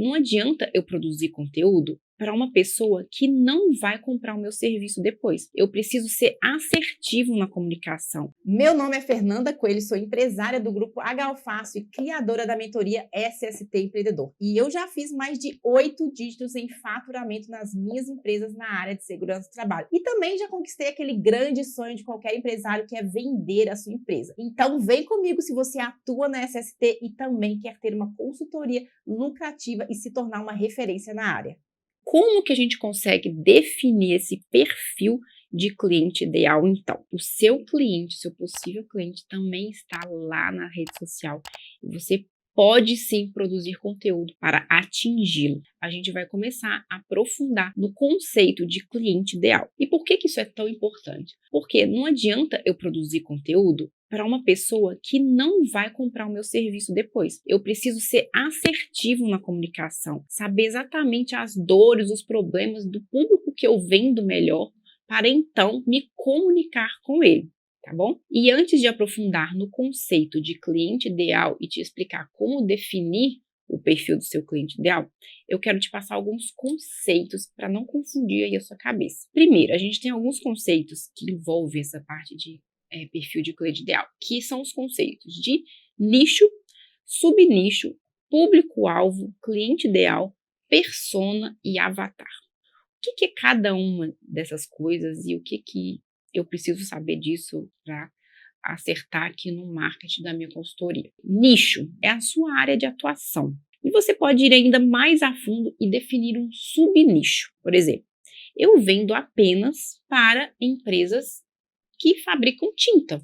não adianta eu produzir conteúdo para uma pessoa que não vai comprar o meu serviço depois. Eu preciso ser assertivo na comunicação. Meu nome é Fernanda Coelho, sou empresária do grupo H Alface e criadora da mentoria SST Empreendedor. E eu já fiz mais de 8 dígitos em faturamento nas minhas empresas na área de segurança do trabalho. E também já conquistei aquele grande sonho de qualquer empresário que é vender a sua empresa. Então vem comigo se você atua na SST e também quer ter uma consultoria lucrativa e se tornar uma referência na área. Como que a gente consegue definir esse perfil de cliente ideal, então? O seu cliente, seu possível cliente, também está lá na rede social. E você pode sim produzir conteúdo para atingi-lo. A gente vai começar a aprofundar no conceito de cliente ideal. E por que isso é tão importante? Porque não adianta eu produzir conteúdo para uma pessoa que não vai comprar o meu serviço depois. Eu preciso ser assertivo na comunicação, saber exatamente as dores, os problemas do público que eu vendo melhor, para então me comunicar com ele, tá bom? E antes de aprofundar no conceito de cliente ideal e te explicar como definir o perfil do seu cliente ideal, eu quero te passar alguns conceitos para não confundir aí a sua cabeça. Primeiro, a gente tem alguns conceitos que envolvem essa parte de perfil de cliente ideal, que são os conceitos de nicho, subnicho, público-alvo, cliente ideal, persona e avatar. O que é cada uma dessas coisas e o que eu preciso saber disso para acertar aqui no marketing da minha consultoria? Nicho é a sua área de atuação. E você pode ir ainda mais a fundo e definir um subnicho. Por exemplo, eu vendo apenas para empresas que fabricam tinta.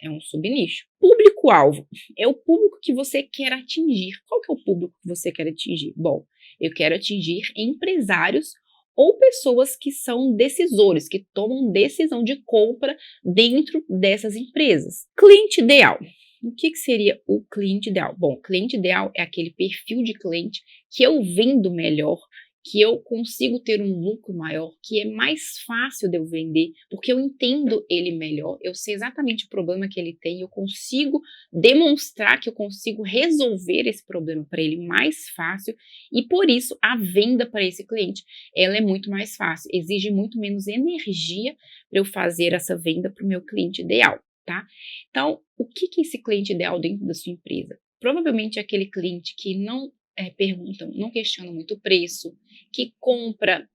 É um subnicho. Público-alvo é o público que você quer atingir. Qual que é o público que você quer atingir? Bom, eu quero atingir empresários ou pessoas que são decisores, que tomam decisão de compra dentro dessas empresas. Cliente ideal. O que seria o cliente ideal? Bom, cliente ideal é aquele perfil de cliente que eu vendo melhor, que eu consigo ter um lucro maior, que é mais fácil de eu vender, porque eu entendo ele melhor, eu sei exatamente o problema que ele tem, eu consigo demonstrar que eu consigo resolver esse problema para ele mais fácil, e por isso a venda para esse cliente, ela é muito mais fácil, exige muito menos energia para eu fazer essa venda para o meu cliente ideal, tá? Então, o que é esse cliente ideal dentro da sua empresa? Provavelmente é aquele cliente que não perguntam, não questionam muito o preço, que compra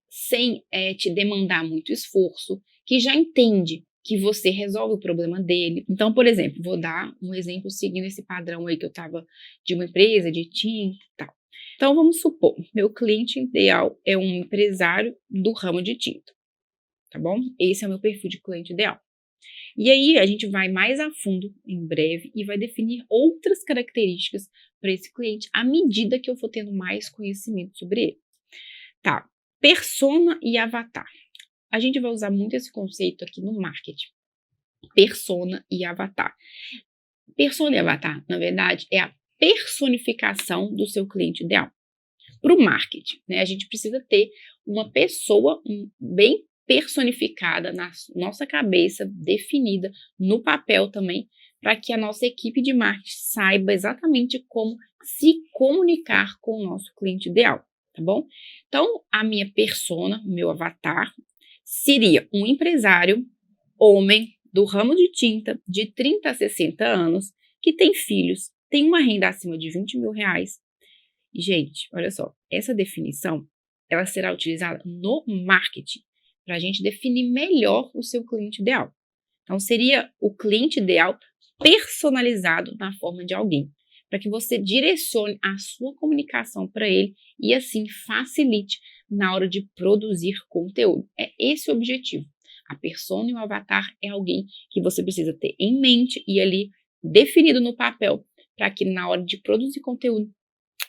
sem te demandar muito esforço, que já entende que você resolve o problema dele. Então, por exemplo, vou dar um exemplo seguindo esse padrão aí que eu estava de uma empresa, de tinta e tal. Então, vamos supor, meu cliente ideal é um empresário do ramo de tinta, tá bom? Esse é o meu perfil de cliente ideal. E aí a gente vai mais a fundo em breve e vai definir outras características para esse cliente à medida que eu for tendo mais conhecimento sobre ele. Tá, persona e avatar. A gente vai usar muito esse conceito aqui no marketing. Persona e avatar. Persona e avatar, na verdade, é a personificação do seu cliente ideal. Para o marketing, né, a gente precisa ter uma pessoa bem personificada na nossa cabeça, definida no papel também, para que a nossa equipe de marketing saiba exatamente como se comunicar com o nosso cliente ideal, tá bom? Então, a minha persona, o meu avatar, seria um empresário, homem, do ramo de tinta, de 30 a 60 anos, que tem filhos, tem uma renda acima de R$ 20.000. Gente, olha só, essa definição, ela será utilizada no marketing, para a gente definir melhor o seu cliente ideal. Então, seria o cliente ideal personalizado na forma de alguém, para que você direcione a sua comunicação para ele e assim facilite na hora de produzir conteúdo. É esse o objetivo. A persona e o avatar é alguém que você precisa ter em mente e ali definido no papel, para que na hora de produzir conteúdo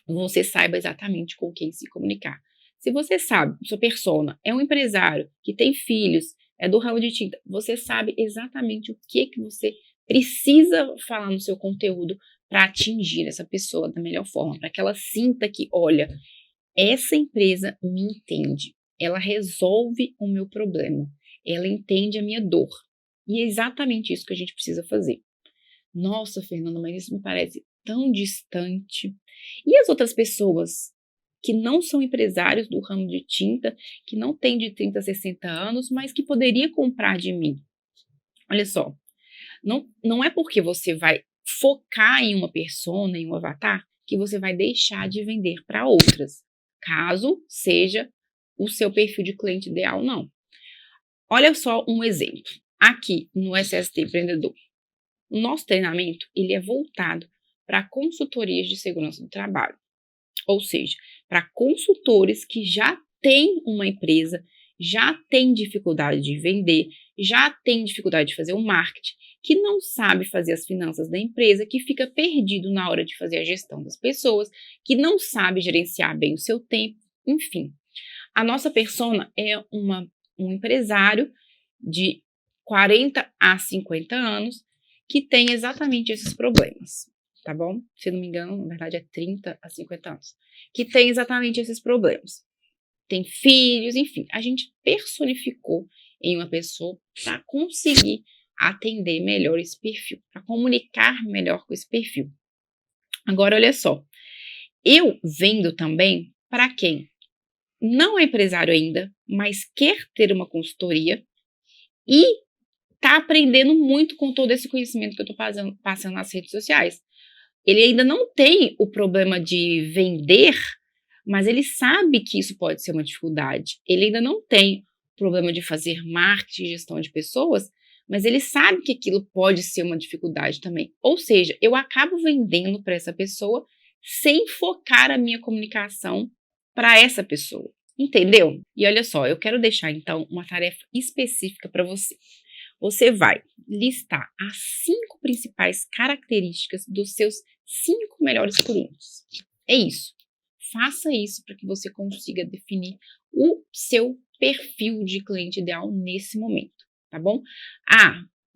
você saiba exatamente com quem se comunicar. Se você sabe, sua persona é um empresário que tem filhos, é do ramo de tinta, você sabe exatamente o que você precisa falar no seu conteúdo para atingir essa pessoa da melhor forma, para que ela sinta que, olha, essa empresa me entende, ela resolve o meu problema, ela entende a minha dor. E é exatamente isso que a gente precisa fazer. Nossa, Fernanda, mas isso me parece tão distante. E as outras pessoas que não são empresários do ramo de tinta, que não têm de 30 a 60 anos, mas que poderia comprar de mim. Olha só, não é porque você vai focar em uma persona, em um avatar, que você vai deixar de vender para outras, caso seja o seu perfil de cliente ideal, não. Olha só um exemplo. Aqui no SST Empreendedor, o nosso treinamento ele é voltado para consultorias de segurança do trabalho, ou seja, para consultores que já têm uma empresa, já têm dificuldade de vender, já têm dificuldade de fazer o marketing, que não sabe fazer as finanças da empresa, que fica perdido na hora de fazer a gestão das pessoas, que não sabe gerenciar bem o seu tempo, enfim. A nossa persona é um empresário de 40 a 50 anos que tem exatamente esses problemas, tá bom? Se não me engano, na verdade é 30 a 50 anos, que tem exatamente esses problemas. Tem filhos, enfim, a gente personificou em uma pessoa para conseguir atender melhor esse perfil, para comunicar melhor com esse perfil. Agora, olha só, eu vendo também para quem não é empresário ainda, mas quer ter uma consultoria e está aprendendo muito com todo esse conhecimento que eu estou passando nas redes sociais. Ele ainda não tem o problema de vender, mas ele sabe que isso pode ser uma dificuldade. Ele ainda não tem o problema de fazer marketing e gestão de pessoas, mas ele sabe que aquilo pode ser uma dificuldade também. Ou seja, eu acabo vendendo para essa pessoa sem focar a minha comunicação para essa pessoa. Entendeu? E olha só, eu quero deixar então uma tarefa específica para você. Você vai listar as 5 principais características dos seus 5 melhores clientes. É isso. Faça isso para que você consiga definir o seu perfil de cliente ideal nesse momento, tá bom?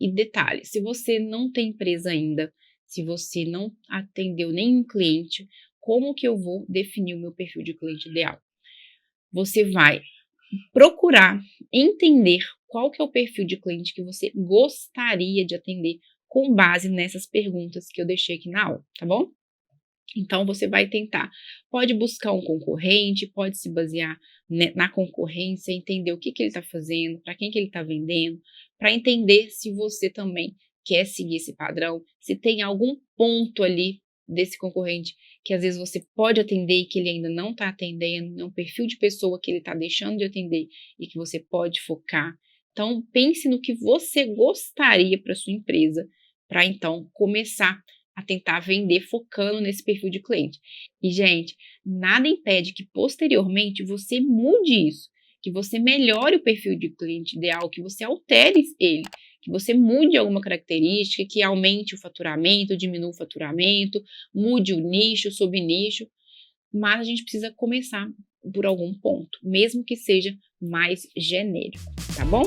E detalhe, se você não tem empresa ainda, se você não atendeu nenhum cliente, como que eu vou definir o meu perfil de cliente ideal? Você vai procurar entender qual que é o perfil de cliente que você gostaria de atender com base nessas perguntas que eu deixei aqui na aula, tá bom? Então, você vai tentar, pode buscar um concorrente, pode se basear na concorrência, entender o que ele está fazendo, para quem que ele está vendendo, para entender se você também quer seguir esse padrão, se tem algum ponto ali desse concorrente que às vezes você pode atender e que ele ainda não está atendendo, é um perfil de pessoa que ele está deixando de atender e que você pode focar. Então, pense no que você gostaria para sua empresa, para então começar a tentar vender focando nesse perfil de cliente. E, gente, nada impede que posteriormente você mude isso, que você melhore o perfil de cliente ideal, que você altere ele, que você mude alguma característica, que aumente o faturamento, diminua o faturamento, mude o nicho, subnicho, mas a gente precisa começar por algum ponto, mesmo que seja mais genérico, tá bom?